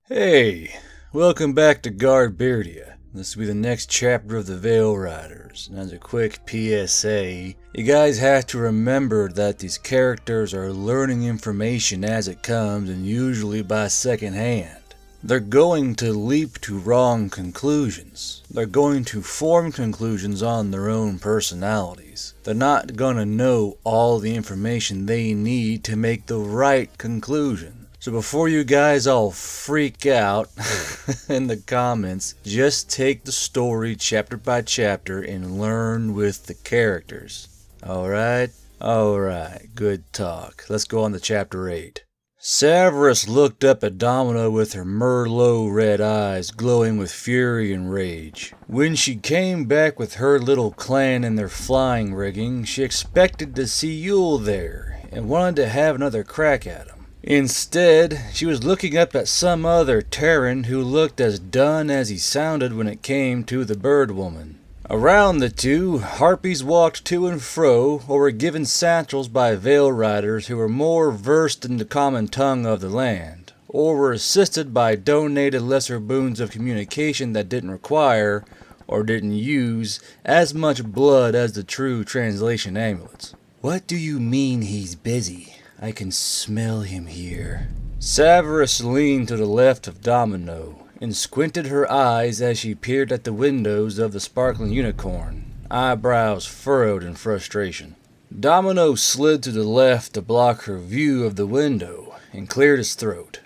Hey, welcome back to Guardbeardia. This will be the next chapter of the Veil Riders. And as a quick PSA, you guys have to remember that these characters are learning information as it comes and usually by second hand. They're going to leap to wrong conclusions. They're going to form conclusions on their own personalities. They're not going to know all the information they need to make the right conclusion. So before you guys all freak out in the comments, just take the story chapter by chapter and learn with the characters. Alright? Alright, good talk. Let's go on to chapter 8. Severus looked up at Domino with her Merlot red eyes glowing with fury and rage. When she came back with her little clan in their flying rigging, she expected to see Yule there and wanted to have another crack at him. Instead, she was looking up at some other Terran who looked as done as he sounded when it came to the bird woman. Around the two, harpies walked to and fro, or were given satchels by veil riders who were more versed in the common tongue of the land, or were assisted by donated lesser boons of communication that didn't require, or didn't use, as much blood as the true translation amulets. What do you mean he's busy? I can smell him here. Severus leaned to the left of Domino and squinted her eyes as she peered at the windows of the sparkling unicorn, eyebrows furrowed in frustration. Domino slid to the left to block her view of the window and cleared his throat.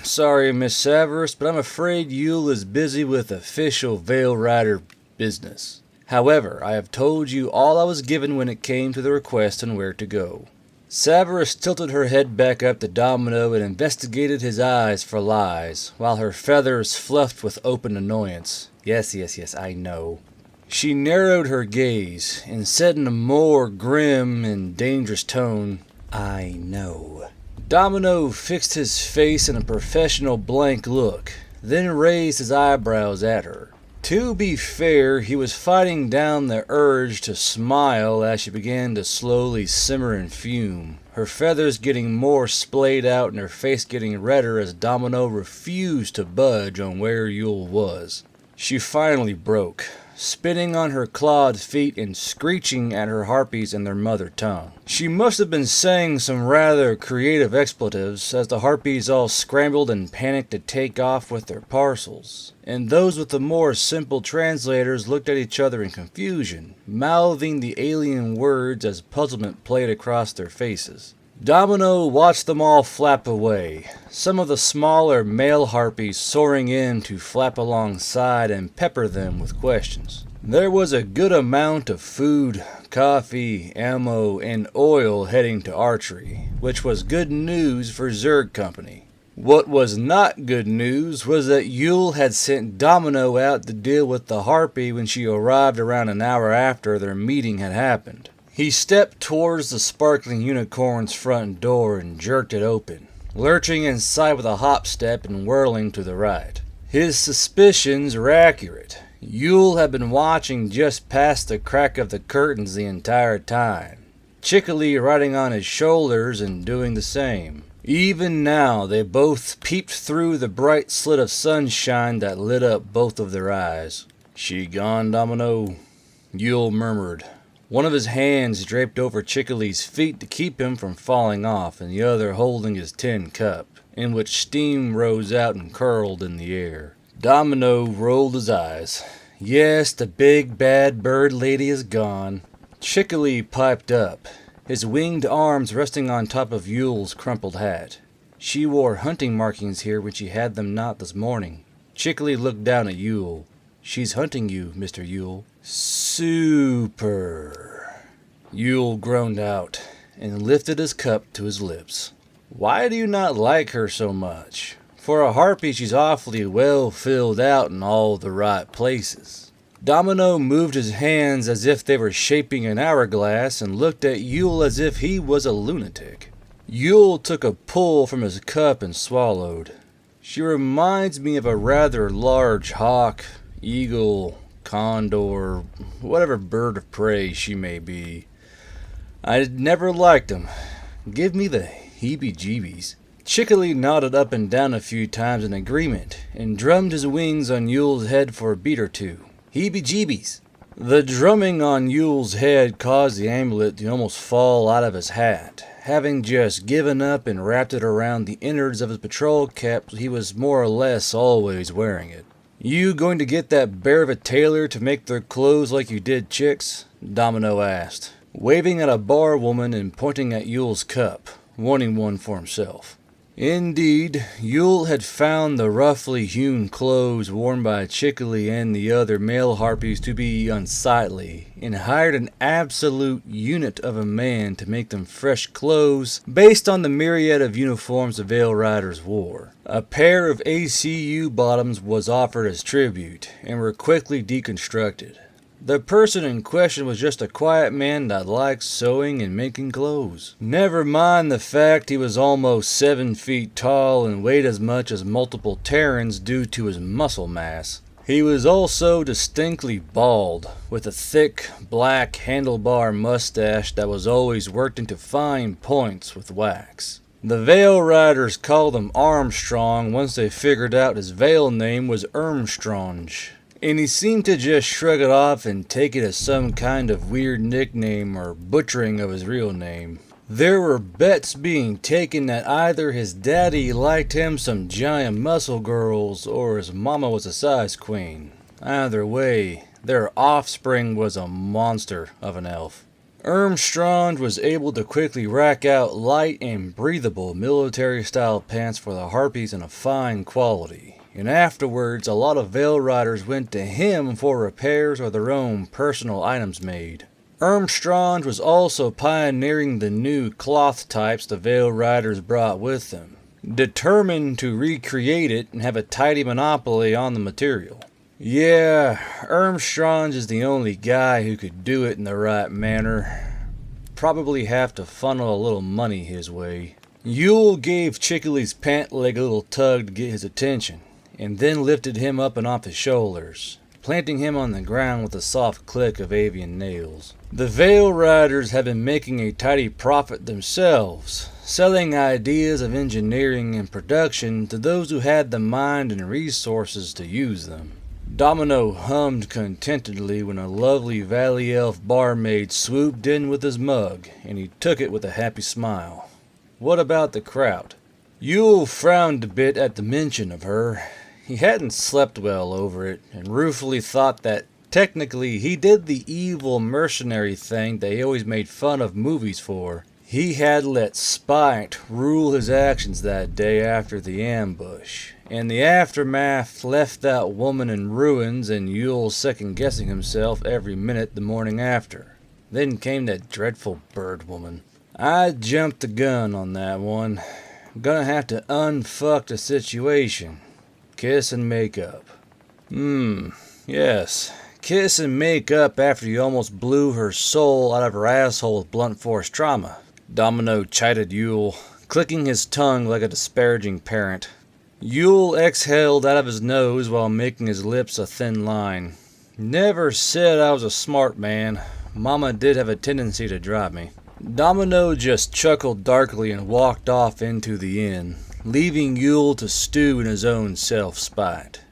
Sorry, Miss Severus, but I'm afraid Yule is busy with official Veil Rider business. However, I have told you all I was given when it came to the request and where to go. Severus tilted her head back up to Domino and investigated his eyes for lies, while her feathers fluffed with open annoyance. Yes, I know. She narrowed her gaze and said in a more grim and dangerous tone, I know. Domino fixed his face in a professional blank look, then raised his eyebrows at her. To be fair, he was fighting down the urge to smile as she began to slowly simmer and fume, her feathers getting more splayed out and her face getting redder as Domino refused to budge on where Yule was. She finally broke, spinning on her clawed feet and screeching at her harpies in their mother tongue. She must have been saying some rather creative expletives as the harpies all scrambled and panicked to take off with their parcels, and those with the more simple translators looked at each other in confusion, mouthing the alien words as puzzlement played across their faces. Domino watched them all flap away, some of the smaller male harpies soaring in to flap alongside and pepper them with questions. There was a good amount of food, coffee, ammo, and oil heading to archery, which was good news for Zerg Company. What was not good news was that Yule had sent Domino out to deal with the harpy when she arrived around an hour after their meeting had happened. He stepped towards the sparkling unicorn's front door and jerked it open, lurching inside with a hop step and whirling to the right. His suspicions were accurate. Yule had been watching just past the crack of the curtains the entire time, Chickily riding on his shoulders and doing the same. Even now, they both peeped through the bright slit of sunshine that lit up both of their eyes. She gone, Domino? Yule murmured. One of his hands draped over Chickilly's feet to keep him from falling off, and the other holding his tin cup, in which steam rose out and curled in the air. Domino rolled his eyes. Yes, the big bad bird lady is gone. Chickilly piped up, his winged arms resting on top of Yule's crumpled hat. She wore hunting markings here when she had them not this morning. Chickilly looked down at Yule. She's hunting you, Mr. Yule. Super. Yule groaned out and lifted his cup to his lips. Why do you not like her so much? For a harpy, she's awfully well filled out in all the right places. Domino moved his hands as if they were shaping an hourglass and looked at Yule as if he was a lunatic. Yule took a pull from his cup and swallowed. She reminds me of a rather large hawk, eagle, condor, whatever bird of prey she may be. I never liked 'em. Give me the heebie-jeebies. Chickily nodded up and down a few times in agreement, and drummed his wings on Yule's head for a beat or two. Heebie-jeebies. The drumming on Yule's head caused the amulet to almost fall out of his hat. Having just given up and wrapped it around the innards of his patrol cap, he was more or less always wearing it. "You going to get that bear of a tailor to make their clothes like you did chicks?" Domino asked, waving at a bar woman and pointing at Yule's cup, wanting one for himself. Indeed, Yule had found the roughly hewn clothes worn by Chickily and the other male harpies to be unsightly, and hired an absolute unit of a man to make them fresh clothes based on the myriad of uniforms the Veil Riders wore. A pair of ACU bottoms was offered as tribute, and were quickly deconstructed. The person in question was just a quiet man that liked sewing and making clothes. Never mind the fact he was almost 7 feet tall and weighed as much as multiple Terrans due to his muscle mass. He was also distinctly bald, with a thick, black handlebar mustache that was always worked into fine points with wax. The Veil Riders called him Armstrong once they figured out his Veil name was Ermstronge, and he seemed to just shrug it off and take it as some kind of weird nickname or butchering of his real name. There were bets being taken that either his daddy liked him some giant muscle girls or his mama was a size queen. Either way, their offspring was a monster of an elf. Ermstronge was able to quickly rack out light and breathable military-style pants for the harpies in a fine quality, and afterwards a lot of Veil Riders went to him for repairs or their own personal items made. Ermstronge was also pioneering the new cloth types the Veil Riders brought with them, determined to recreate it and have a tidy monopoly on the material. Yeah, Ermstronge is the only guy who could do it in the right manner. Probably have to funnel a little money his way. Yule gave Chickily's pant leg a little tug to get his attention, and then lifted him up and off his shoulders, planting him on the ground with a soft click of avian nails. The Veil Riders had been making a tidy profit themselves, selling ideas of engineering and production to those who had the mind and resources to use them. Domino hummed contentedly when a lovely valley elf barmaid swooped in with his mug, and he took it with a happy smile. What about the crowd? Yule frowned a bit at the mention of her. He hadn't slept well over it, and ruefully thought that technically he did the evil mercenary thing they always made fun of movies for. He had let spite rule his actions that day after the ambush, and the aftermath left that woman in ruins and Yule second-guessing himself every minute the morning after. Then came that dreadful bird woman. I jumped the gun on that one. Gonna have to unfuck the situation. Kiss and make up. Yes. Kiss and make up after you almost blew her soul out of her asshole with blunt force trauma. Domino chided Yule, clicking his tongue like a disparaging parent. Yule exhaled out of his nose while making his lips a thin line. Never said I was a smart man. Mama did have a tendency to drive me. Domino just chuckled darkly and walked off into the inn, leaving Yule to stew in his own self-spite.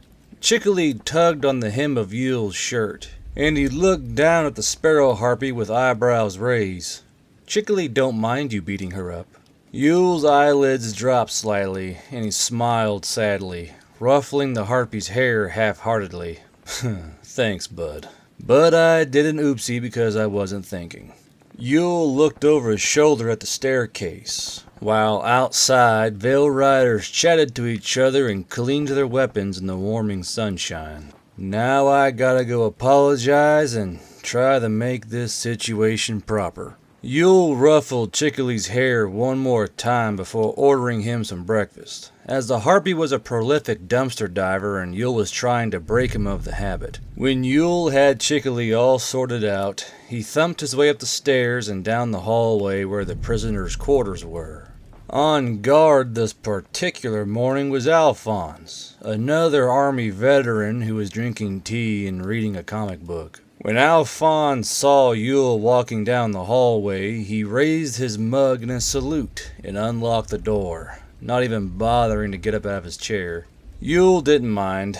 Chickily tugged on the hem of Yule's shirt, and he looked down at the sparrow harpy with eyebrows raised. Chickily don't mind you beating her up. Yule's eyelids dropped slightly, and he smiled sadly, ruffling the harpy's hair half-heartedly. Thanks, bud. But I did an oopsie because I wasn't thinking. Yule looked over his shoulder at the staircase, while outside Veil Riders chatted to each other and cleaned their weapons in the warming sunshine. Now I gotta go apologize and try to make this situation proper. Yule ruffled Chickily's hair one more time before ordering him some breakfast, as the harpy was a prolific dumpster diver and Yule was trying to break him of the habit. When Yule had Chickily all sorted out, he thumped his way up the stairs and down the hallway where the prisoners' quarters were. On guard this particular morning was Alphonse, another army veteran who was drinking tea and reading a comic book. When Alphonse saw Yule walking down the hallway, he raised his mug in a salute and unlocked the door. not even bothering to get up out of his chair. Yule didn't mind.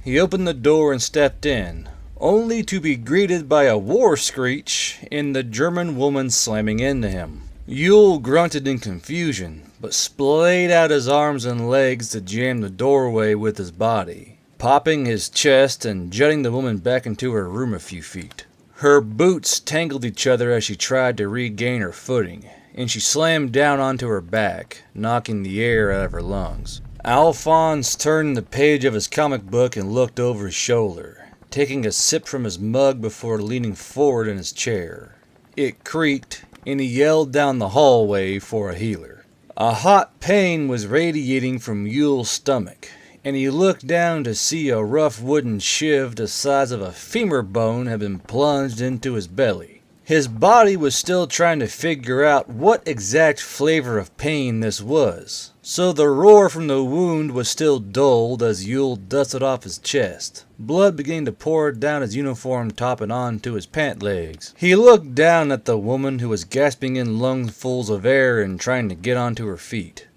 He opened the door and stepped in, only to be greeted by a war screech and the German woman slamming into him. Yule grunted in confusion, but splayed out his arms and legs to jam the doorway with his body, popping his chest and jutting the woman back into her room a few feet. Her boots tangled each other as she tried to regain her footing, and she slammed down onto her back, knocking the air out of her lungs. Alphonse turned the page of his comic book and looked over his shoulder, taking a sip from his mug before leaning forward in his chair. It creaked, and he yelled down the hallway for a healer. A hot pain was radiating from Yule's stomach, and he looked down to see a rough wooden shiv the size of a femur bone had been plunged into his belly. His body was still trying to figure out what exact flavor of pain this was, so the roar from the wound was still dulled as Yule dusted off his chest. Blood began to pour down his uniform top and onto his pant legs. He looked down at the woman who was gasping in lungfuls of air and trying to get onto her feet.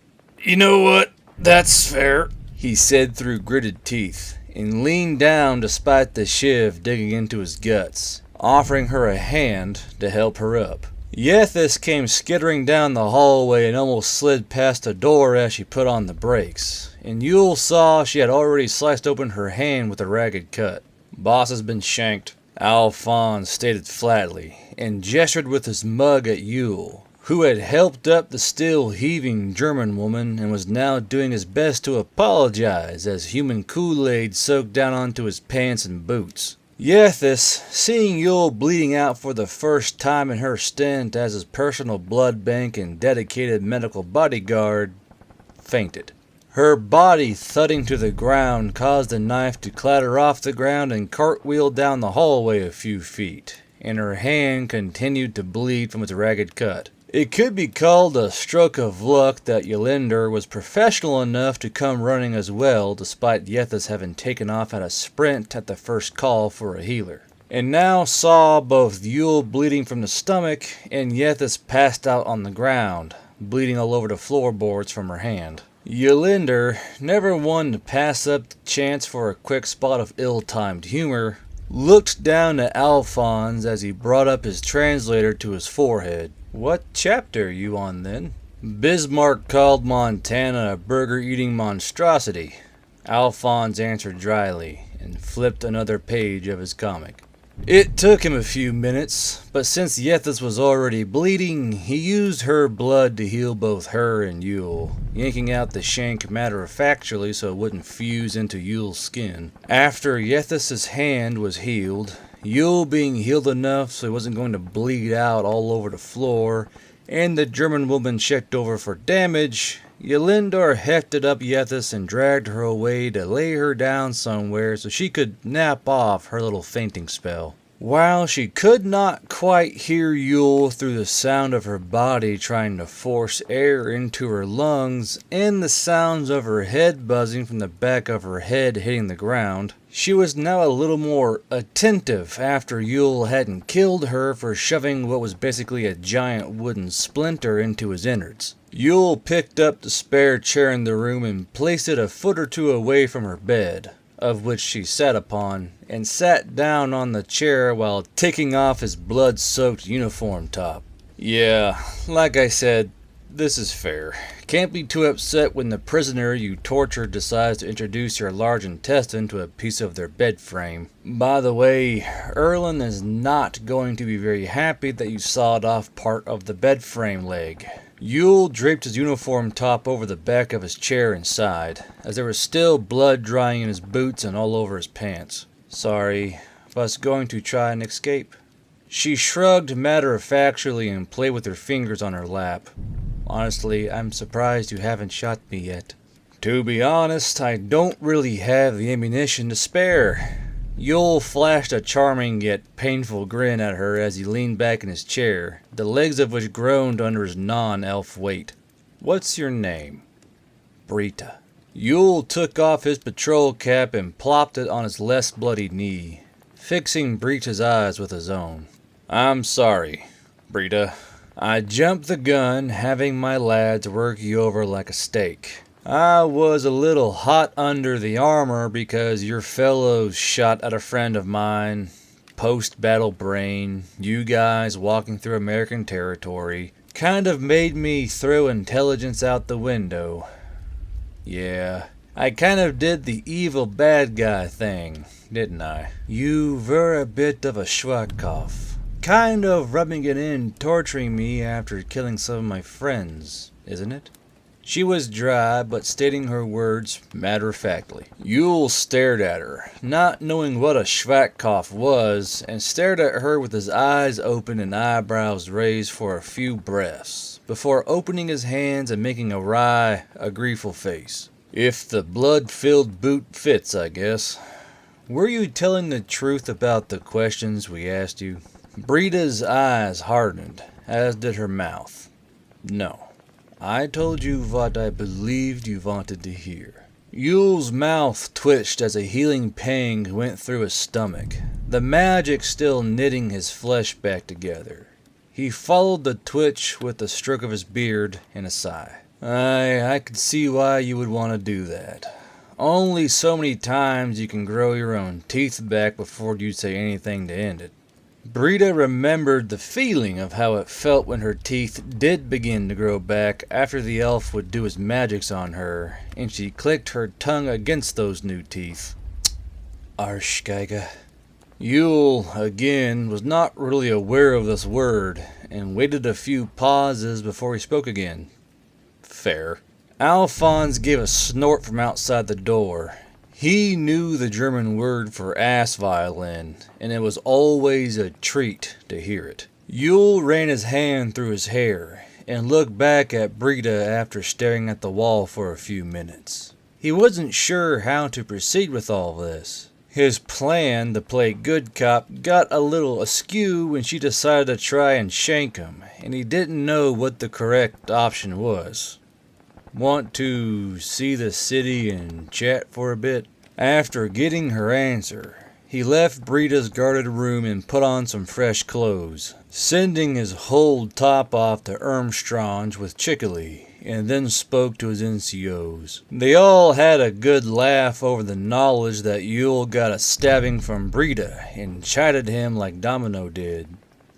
"You know what? That's fair," he said through gritted teeth, and leaned down despite the shiv digging into his guts, offering her a hand to help her up. Yethis came skittering down the hallway and almost slid past the door as she put on the brakes, and Yule saw she had already sliced open her hand with a ragged cut. "Boss has been shanked," Alphonse stated flatly, and gestured with his mug at Yule, who had helped up the still heaving German woman and was now doing his best to apologize as human Kool-Aid soaked down onto his pants and boots. Yethis, seeing Yule bleeding out for the first time in her stint as his personal blood bank and dedicated medical bodyguard, fainted. Her body thudding to the ground caused the knife to clatter off the ground and cartwheel down the hallway a few feet, and her hand continued to bleed from its ragged cut. It could be called a stroke of luck that Erinda was professional enough to come running as well, despite Yethis having taken off at a sprint at the first call for a healer, and now saw both Yule bleeding from the stomach and Yethis passed out on the ground, bleeding all over the floorboards from her hand. Erinda, never one to pass up the chance for a quick spot of ill-timed humor, looked down at Alphonse as he brought up his translator to his forehead. "What chapter are you on, then?" "Bismarck called Montana a burger-eating monstrosity," Alphonse answered dryly, and flipped another page of his comic. It took him a few minutes, but since Yethis was already bleeding, he used her blood to heal both her and Yule, yanking out the shank matter-of-factly so it wouldn't fuse into Yule's skin. After Yethis's hand was healed, Yule being healed enough so he wasn't going to bleed out all over the floor, and the German woman checked over for damage, Erinda hefted up Yethis and dragged her away to lay her down somewhere so she could nap off her little fainting spell. While she could not quite hear Yule through the sound of her body trying to force air into her lungs and the sounds of her head buzzing from the back of her head hitting the ground, she was now a little more attentive after Yule hadn't killed her for shoving what was basically a giant wooden splinter into his innards. Yule picked up the spare chair in the room and placed it a foot or two away from her bed, of which she sat upon, and sat down on the chair while taking off his blood-soaked uniform top. "Yeah, like I said, this is fair. Can't be too upset when the prisoner you tortured decides to introduce your large intestine to a piece of their bed frame. By the way, Erlen is not going to be very happy that you sawed off part of the bed frame leg." Yule draped his uniform top over the back of his chair and sighed, as there was still blood drying in his boots and all over his pants. "Sorry, was going to try and escape." She shrugged matter-of-factly and played with her fingers on her lap. "Honestly, I'm surprised you haven't shot me yet." "To be honest, I don't really have the ammunition to spare." Yule flashed a charming yet painful grin at her as he leaned back in his chair, the legs of which groaned under his non-elf weight. "What's your name?" "Brita." Yule took off his patrol cap and plopped it on his less bloody knee, fixing Brita's eyes with his own. "I'm sorry, Brita. I jumped the gun, having my lads work you over like a steak. I was a little hot under the armor because your fellows shot at a friend of mine, post-battle brain, you guys walking through American territory, kind of made me throw intelligence out the window. Yeah, I kind of did the evil bad guy thing, didn't I? You were a bit of a Schwarzkopf. Kind of rubbing it in, torturing me after killing some of my friends, isn't it? She was dry, but stating her words matter-of-factly. Yule stared at her, not knowing what a Schwarzkopf was, and stared at her with his eyes open and eyebrows raised for a few breaths, before opening his hands and making a wry, agreeful face. If the blood-filled boot fits, I guess. Were you telling the truth about the questions we asked you? Brida's eyes hardened, as did her mouth. No. I told you what I believed you wanted to hear. Yule's mouth twitched as a healing pang went through his stomach, the magic still knitting his flesh back together. He followed the twitch with a stroke of his beard and a sigh. I could see why you would want to do that. Only so many times you can grow your own teeth back before you'd say anything to end it. Brida remembered the feeling of how it felt when her teeth did begin to grow back after the elf would do his magics on her, and she clicked her tongue against those new teeth. Arschgeiger. Yule, again, was not really aware of this word, and waited a few pauses before he spoke again. Fair. Alphonse gave a snort from outside the door. He knew the German word for ass violin, and it was always a treat to hear it. Yule ran his hand through his hair, and looked back at Brida after staring at the wall for a few minutes. He wasn't sure how to proceed with all this. His plan to play good cop got a little askew when she decided to try and shank him, and he didn't know what the correct option was. Want to see the city and chat for a bit? After getting her answer, he left Brida's guarded room and put on some fresh clothes, sending his whole top off to Ermstrange with Chickley, and then spoke to his NCOs. They all had a good laugh over the knowledge that Yule got a stabbing from Brida, and chided him like Domino did.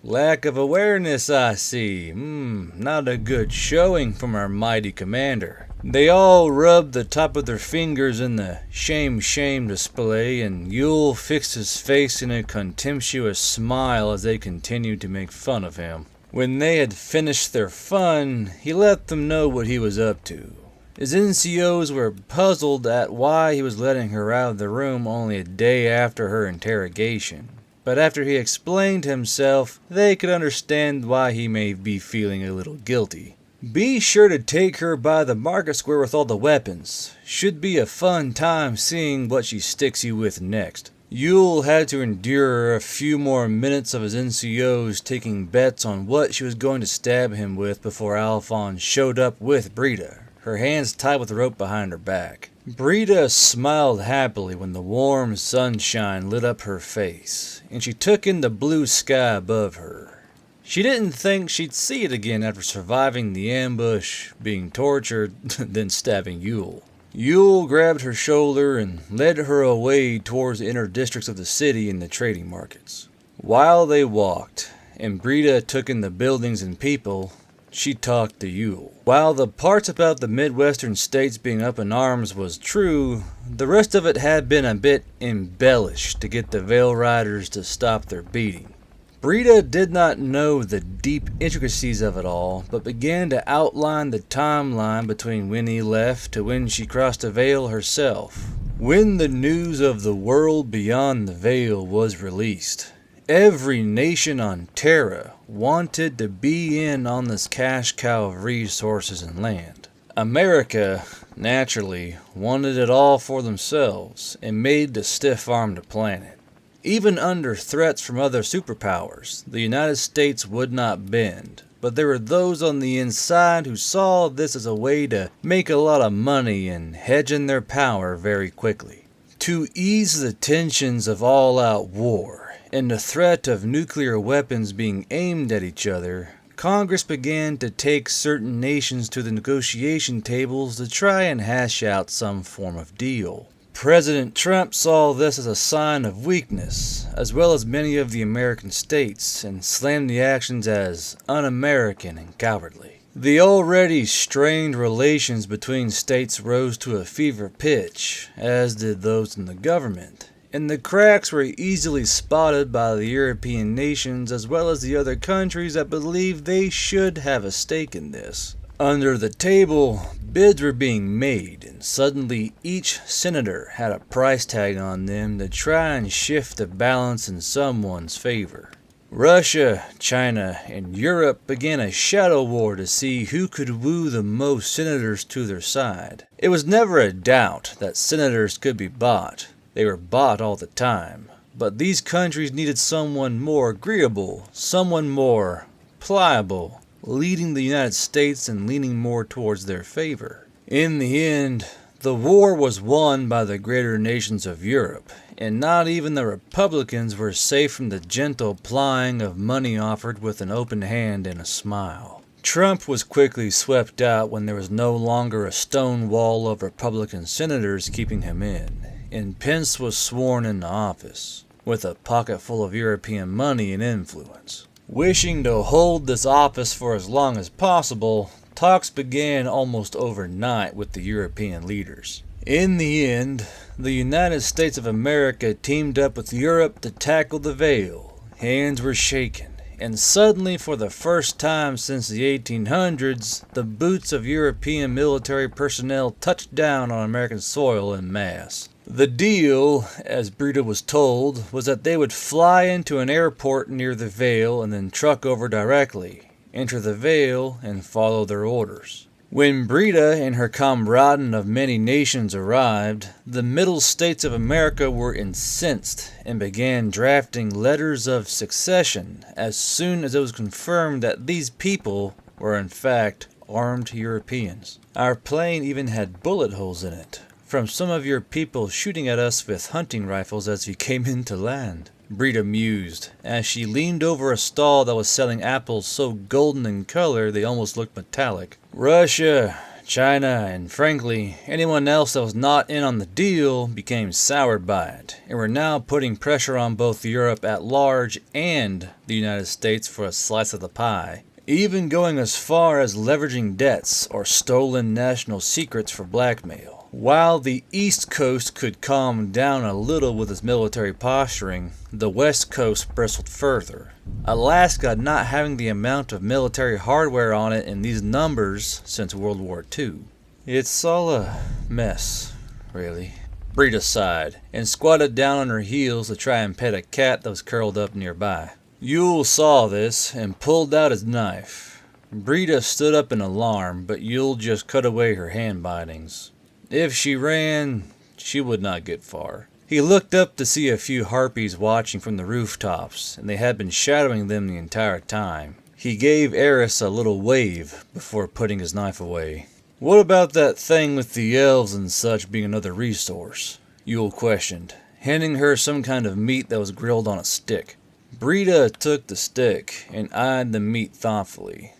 Lack of awareness, I see. Not a good showing from our mighty commander. They all rubbed the top of their fingers in the shame display, and Yule fixed his face in a contemptuous smile as they continued to make fun of him. When they had finished their fun, he let them know what he was up to. His NCOs were puzzled at why he was letting her out of the room only a day after her interrogation. But after he explained himself, they could understand why he may be feeling a little guilty. Be sure to take her by the market square with all the weapons. Should be a fun time seeing what she sticks you with next. Yule had to endure a few more minutes of his NCOs taking bets on what she was going to stab him with before Alphonse showed up with Brida, her hands tied with a rope behind her back. Brida smiled happily when the warm sunshine lit up her face, and she took in the blue sky above her. She didn't think she'd see it again after surviving the ambush, being tortured, then stabbing Yule. Yule grabbed her shoulder and led her away towards the inner districts of the city and the trading markets. While they walked, and Brida took in the buildings and people, she talked to Yule. While the parts about the Midwestern states being up in arms was true, the rest of it had been a bit embellished to get the Veil Riders to stop their beating. Brida did not know the deep intricacies of it all, but began to outline the timeline between when he left to when she crossed the Veil herself. When the news of the world beyond the Veil was released, every nation on Terra wanted to be in on this cash cow of resources and land. America, naturally, wanted it all for themselves and made to stiff-arm the planet. Even under threats from other superpowers, the United States would not bend, but there were those on the inside who saw this as a way to make a lot of money and hedge in their power very quickly. To ease the tensions of all-out war, and the threat of nuclear weapons being aimed at each other, Congress began to take certain nations to the negotiation tables to try and hash out some form of deal. President Trump saw this as a sign of weakness, as well as many of the American states, and slammed the actions as un-American and cowardly. The already strained relations between states rose to a fever pitch, as did those in the government, and the cracks were easily spotted by the European nations as well as the other countries that believed they should have a stake in this. Under the table, bids were being made, and suddenly each senator had a price tag on them to try and shift the balance in someone's favor. Russia, China, and Europe began a shadow war to see who could woo the most senators to their side. It was never a doubt that senators could be bought. They were bought all the time. But these countries needed someone more agreeable, someone more pliable, leading the United States and leaning more towards their favor. In the end, the war was won by the greater nations of Europe, and not even the Republicans were safe from the gentle plying of money offered with an open hand and a smile. Trump was quickly swept out when there was no longer a stone wall of Republican senators keeping him in, and Pence was sworn into office, with a pocket full of European money and influence. Wishing to hold this office for as long as possible, talks began almost overnight with the European leaders. In the end, the United States of America teamed up with Europe to tackle the Veil. Hands were shaken, and suddenly, for the first time since the 1800s, the boots of European military personnel touched down on American soil en masse. The deal, as Brita was told, was that they would fly into an airport near the Veil and then truck over directly, enter the Veil, and follow their orders. When Brita and her comrade of many nations arrived, the Middle States of America were incensed and began drafting letters of succession as soon as it was confirmed that these people were in fact armed Europeans. Our plane even had bullet holes in it, from some of your people shooting at us with hunting rifles as we came into land. Brita mused, as she leaned over a stall that was selling apples so golden in color they almost looked metallic. Russia, China, and frankly, anyone else that was not in on the deal became soured by it, and were now putting pressure on both Europe at large and the United States for a slice of the pie, even going as far as leveraging debts or stolen national secrets for blackmail. While the East Coast could calm down a little with its military posturing, the West Coast bristled further. Alaska not having the amount of military hardware on it in these numbers since World War II. It's all a mess, really. Brita sighed, and squatted down on her heels to try and pet a cat that was curled up nearby. Yule saw this, and pulled out his knife. Brita stood up in alarm, but Yule just cut away her hand bitings. If she ran, she would not get far. He looked up to see a few harpies watching from the rooftops, and they had been shadowing them the entire time. He gave Eris a little wave before putting his knife away. What about that thing with the elves and such being another resource? Yule questioned, handing her some kind of meat that was grilled on a stick. Brita took the stick and eyed the meat thoughtfully.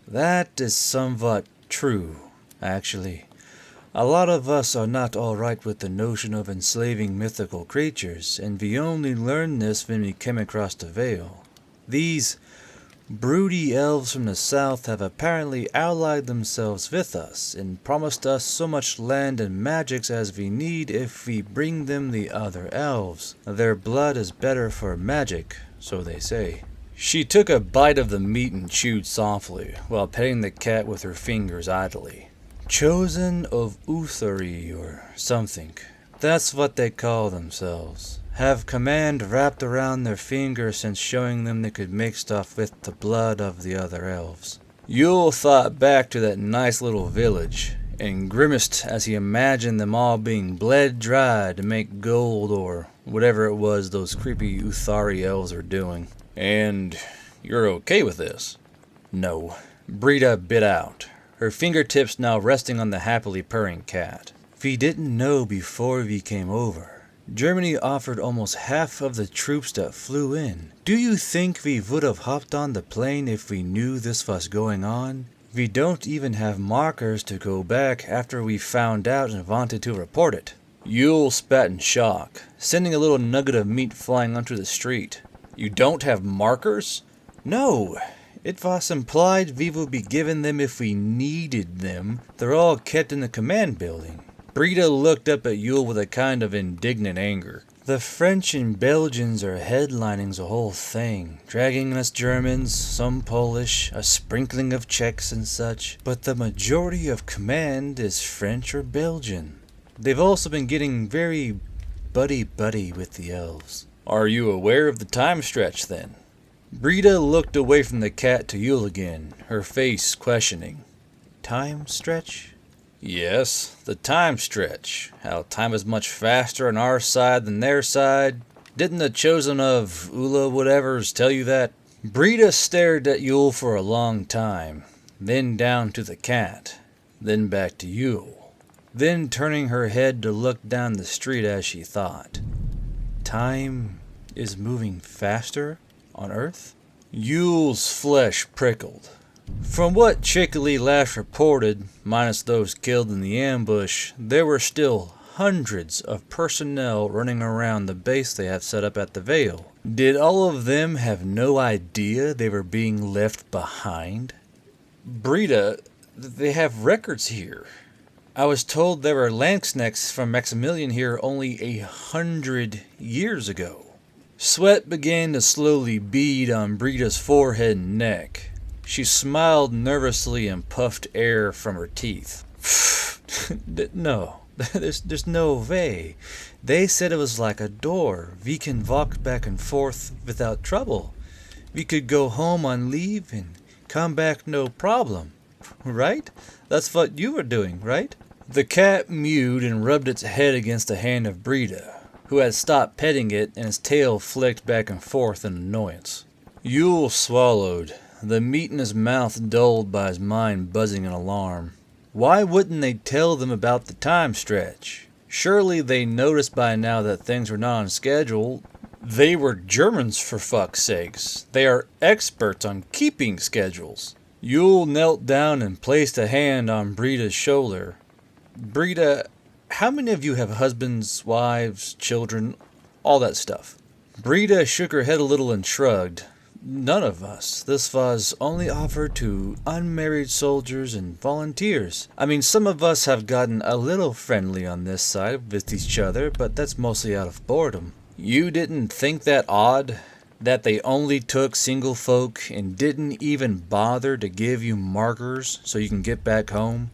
That is somewhat true, actually. A lot of us are not all right with the notion of enslaving mythical creatures, and we only learned this when we came across the Veil. These broody elves from the south have apparently allied themselves with us, and promised us so much land and magics as we need if we bring them the other elves. Their blood is better for magic, so they say. She took a bite of the meat and chewed softly, while petting the cat with her fingers idly. Chosen of Uthari or something. That's what they call themselves. Have command wrapped around their finger since showing them they could make stuff with the blood of the other elves. Yule thought back to that nice little village, and grimaced as he imagined them all being bled dry to make gold or whatever it was those creepy Uthari elves were doing. And you're okay with this? No. Brita bit out, her fingertips now resting on the happily purring cat. We didn't know before we came over. Germany offered almost half of the troops that flew in. Do you think we would have hopped on the plane if we knew this was going on? We don't even have markers to go back after we found out and wanted to report it. Yule spat in shock, sending a little nugget of meat flying onto the street. You don't have markers? No. It was implied we would be given them if we needed them. They're all kept in the command building. Brita looked up at Yule with a kind of indignant anger. The French and Belgians are headlining the whole thing, dragging us Germans, some Polish, a sprinkling of Czechs and such, but the majority of command is French or Belgian. They've also been getting very buddy-buddy with the elves. Are you aware of the time stretch then? Brita looked away from the cat to Yule again, her face questioning. Time stretch? Yes, the time stretch. How time is much faster on our side than their side. Didn't the chosen of Ula whatevers tell you that? Brita stared at Yule for a long time, then down to the cat, then back to Yule, then turning her head to look down the street as she thought. Time is moving faster on Earth? Yule's flesh prickled. From what Chickley last reported, minus those killed in the ambush, there were still hundreds of personnel running around the base they have set up at the Vale. Did all of them have no idea they were being left behind? Brita, they have records here. I was told there were lanzknechts from Maximilian here only 100 years ago. Sweat began to slowly bead on Brita's forehead and neck. She smiled nervously and puffed air from her teeth. No, there's no way. They said it was like a door. We can walk back and forth without trouble. We could go home on leave and come back no problem. Right? That's what you were doing, right? The cat mewed and rubbed its head against the hand of Brita, who had stopped petting it and its tail flicked back and forth in annoyance. Yule swallowed, the meat in his mouth dulled by his mind buzzing in alarm. Why wouldn't they tell them about the time stretch? Surely they noticed by now that things were not on schedule. They were Germans, for fuck's sakes. They are experts on keeping schedules. Yule knelt down and placed a hand on Brita's shoulder. Brita, how many of you have husbands, wives, children, all that stuff? Brita shook her head a little and shrugged. None of us. This was only offered to unmarried soldiers and volunteers. I mean, some of us have gotten a little friendly on this side with each other, but that's mostly out of boredom. You didn't think that odd? That they only took single folk and didn't even bother to give you markers so you can get back home?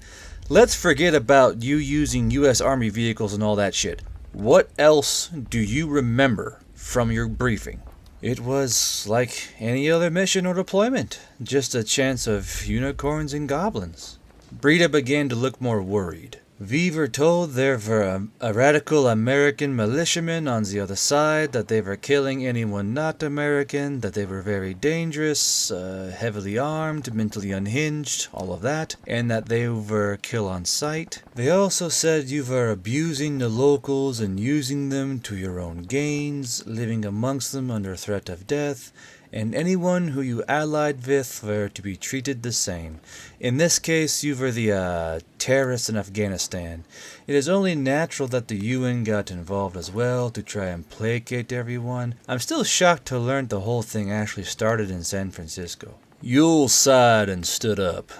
Let's forget about you using U.S. Army vehicles and all that shit. What else do you remember from your briefing? It was like any other mission or deployment, just a chance of unicorns and goblins. Brita began to look more worried. We were told there were a radical American militiamen on the other side, that they were killing anyone not American, that they were very dangerous, heavily armed, mentally unhinged, all of that, and that they were kill on sight. They also said you were abusing the locals and using them to your own gains, living amongst them under threat of death, and anyone who you allied with were to be treated the same. In this case, you were the terrorists in Afghanistan. It is only natural that the UN got involved as well to try and placate everyone. I'm still shocked to learn the whole thing actually started in San Francisco. Yule sighed and stood up.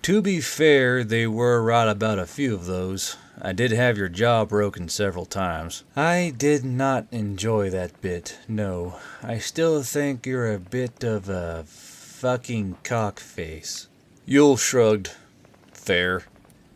To be fair, they were right about a few of those. I did have your jaw broken several times. I did not enjoy that bit, no. I still think you're a bit of a fucking cockface. Yule shrugged. Fair.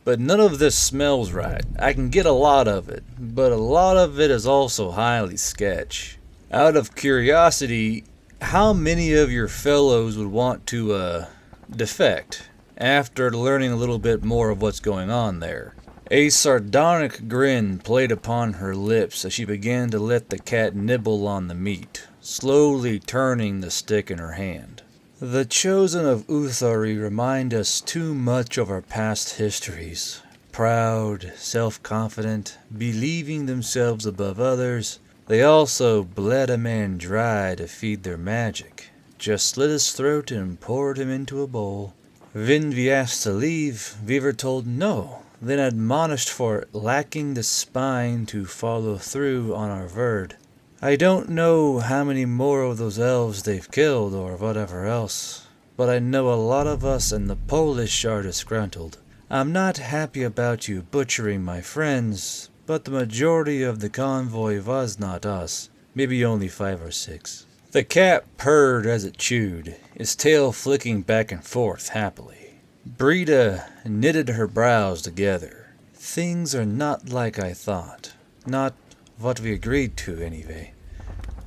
But none of this smells right. I can get a lot of it, but a lot of it is also highly sketch. Out of curiosity, how many of your fellows would want to, defect after learning a little bit more of what's going on there? A sardonic grin played upon her lips as she began to let the cat nibble on the meat, slowly turning the stick in her hand. The chosen of Uthari remind us too much of our past histories. proud, self-confident, believing themselves above others. They also bled a man dry to feed their magic, just slit his throat and poured him into a bowl. When we asked to leave, we were told no, then admonished for lacking the spine to follow through on our word. I don't know how many more of those elves they've killed or whatever else, but I know a lot of us and the Polish are disgruntled. I'm not happy about you butchering my friends, but the majority of the convoy was not us, maybe only 5 or 6. The cat purred as it chewed, its tail flicking back and forth happily. Brita knitted her brows together. Things are not like I thought. Not what we agreed to, anyway.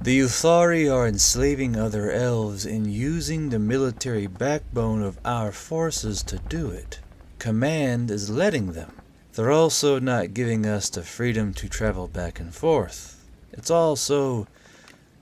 The Uthari are enslaving other elves and using the military backbone of our forces to do it. Command is letting them. They're also not giving us the freedom to travel back and forth. It's all so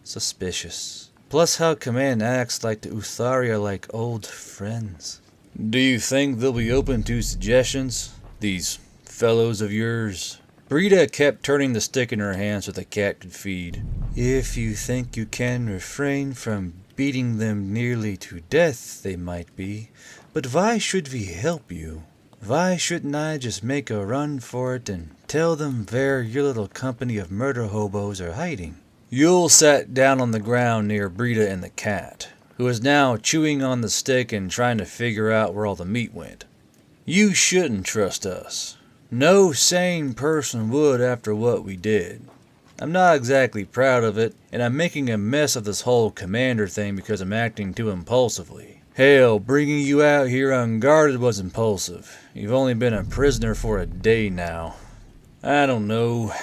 suspicious. Plus how Command acts like the Uthari are like old friends. Do you think they'll be open to suggestions? These fellows of yours? Brita kept turning the stick in her hand so the cat could feed. If you think you can refrain from beating them nearly to death, they might be. But why should we help you? Why shouldn't I just make a run for it and tell them where your little company of murder hobos are hiding? Yule sat down on the ground near Brita and the cat, who was now chewing on the stick and trying to figure out where all the meat went. You shouldn't trust us. No sane person would after what we did. I'm not exactly proud of it, and I'm making a mess of this whole commander thing because I'm acting too impulsively. Hell, bringing you out here unguarded was impulsive. You've only been a prisoner for a day now. I don't know.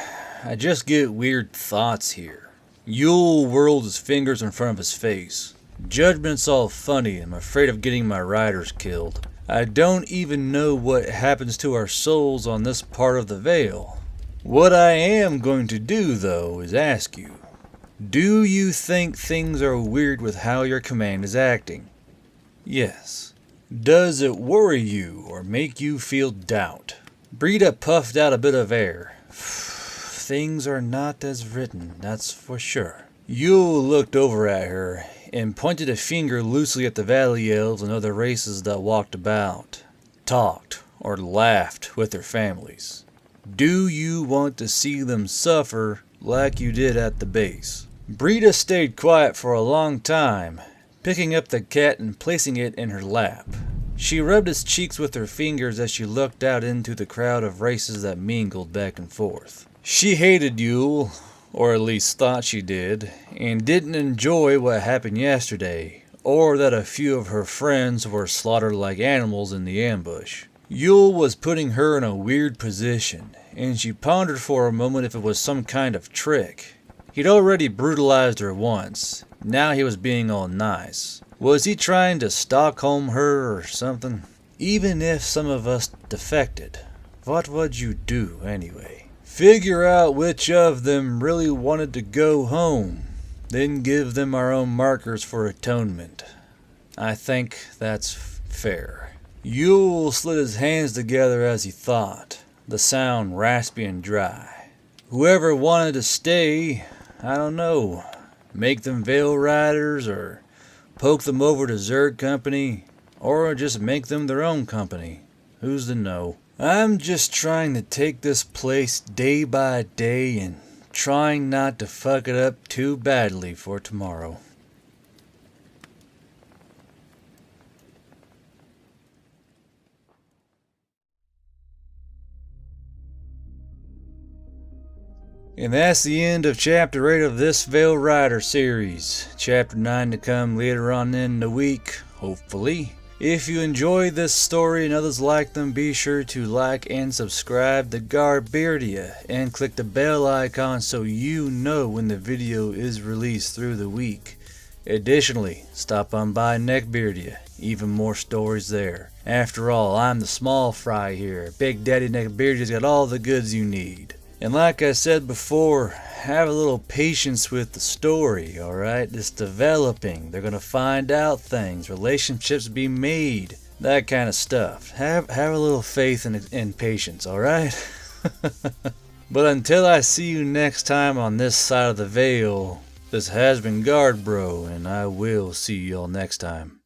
I just get weird thoughts here. Yule whirled his fingers in front of his face. Judgment's all funny, and I'm afraid of getting my riders killed. I don't even know what happens to our souls on this part of the Vale. What I am going to do, though, is ask you, do you think things are weird with how your command is acting? Yes. Does it worry you or make you feel doubt? Brita puffed out a bit of air. Things are not as written, that's for sure. Yule looked over at her and pointed a finger loosely at the valley elves and other races that walked about, talked, or laughed with their families. Do you want to see them suffer like you did at the base? Brita stayed quiet for a long time, picking up the cat and placing it in her lap. She rubbed its cheeks with her fingers as she looked out into the crowd of races that mingled back and forth. She hated Yule, or at least thought she did, and didn't enjoy what happened yesterday, or that a few of her friends were slaughtered like animals in the ambush. Yule was putting her in a weird position, and she pondered for a moment if it was some kind of trick. He'd already brutalized her once. Now he was being all nice. Was he trying to Stockholm her or something? Even if some of us defected, what would you do anyway? Figure out which of them really wanted to go home, then give them our own markers for atonement. I think that's fair. Yule slid his hands together as he thought, the sound raspy and dry. Whoever wanted to stay, I don't know, make them Veil Riders, or poke them over to Zerg Company, or just make them their own company. Who's to know? I'm just trying to take this place day by day and trying not to fuck it up too badly for tomorrow. And that's the end of Chapter 8 of this Veil Rider series. Chapter 9 to come later on in the week, hopefully. If you enjoyed this story and others like them, be sure to like and subscribe to Garbeardia and click the bell icon so you know when the video is released through the week. Additionally, stop on by Neckbeardia, even more stories there. After all, I'm the small fry here. Big Daddy Neckbeardia's got all the goods you need. And like I said before, have a little patience with the story, alright? It's developing. They're gonna find out things. Relationships be made. That kind of stuff. Have a little faith and patience, alright? But until I see you next time on this side of the veil, this has been Guard Bro, and I will see y'all next time.